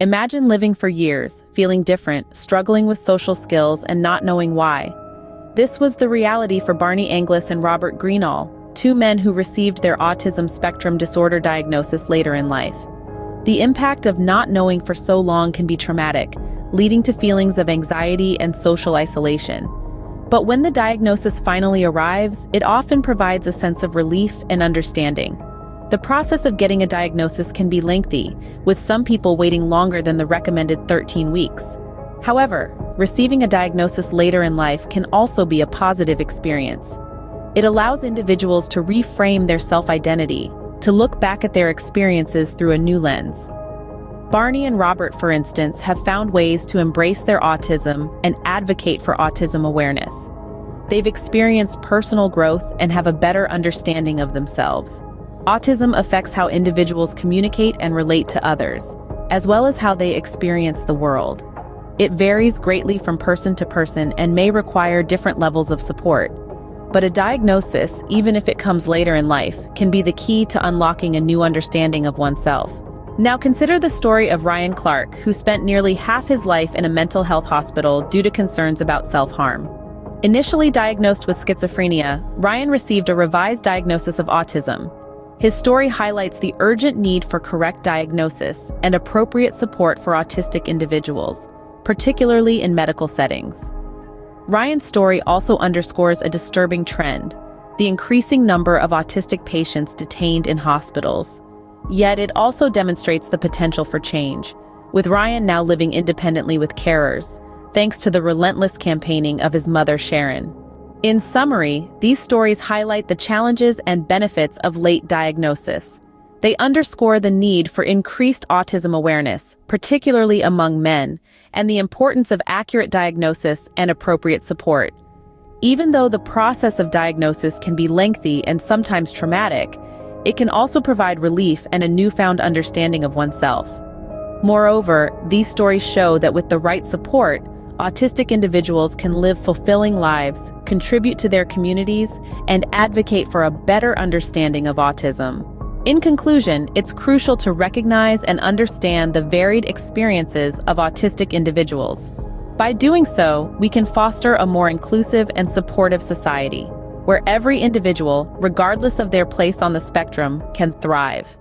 Imagine living for years, feeling different, struggling with social skills, and not knowing why. This was the reality for Barney Anglis and Robert Greenall, two men who received their autism spectrum disorder diagnosis later in life. The impact of not knowing for so long can be traumatic, leading to feelings of anxiety and social isolation. But when the diagnosis finally arrives, it often provides a sense of relief and understanding. The process of getting a diagnosis can be lengthy, with some people waiting longer than the recommended 13 weeks. However, receiving a diagnosis later in life can also be a positive experience. It allows individuals to reframe their self-identity, to look back at their experiences through a new lens. Barney and Robert, for instance, have found ways to embrace their autism and advocate for autism awareness. They've experienced personal growth and have a better understanding of themselves. Autism affects how individuals communicate and relate to others, as well as how they experience the world. It varies greatly from person to person and may require different levels of support. But a diagnosis, even if it comes later in life, can be the key to unlocking a new understanding of oneself. Now consider the story of Ryan Clark, who spent nearly half his life in a mental health hospital due to concerns about self-harm. Initially diagnosed with schizophrenia, Ryan received a revised diagnosis of autism. His story highlights the urgent need for correct diagnosis and appropriate support for autistic individuals, particularly in medical settings. Ryan's story also underscores a disturbing trend: the increasing number of autistic patients detained in hospitals. Yet it also demonstrates the potential for change, with Ryan now living independently with carers, thanks to the relentless campaigning of his mother, Sharon. In summary, these stories highlight the challenges and benefits of late diagnosis. They underscore the need for increased autism awareness, particularly among men, and the importance of accurate diagnosis and appropriate support. Even though the process of diagnosis can be lengthy and sometimes traumatic, it can also provide relief and a newfound understanding of oneself. Moreover, these stories show that with the right support, autistic individuals can live fulfilling lives, contribute to their communities, and advocate for a better understanding of autism. In conclusion, it's crucial to recognize and understand the varied experiences of autistic individuals. By doing so, we can foster a more inclusive and supportive society, where every individual, regardless of their place on the spectrum, can thrive.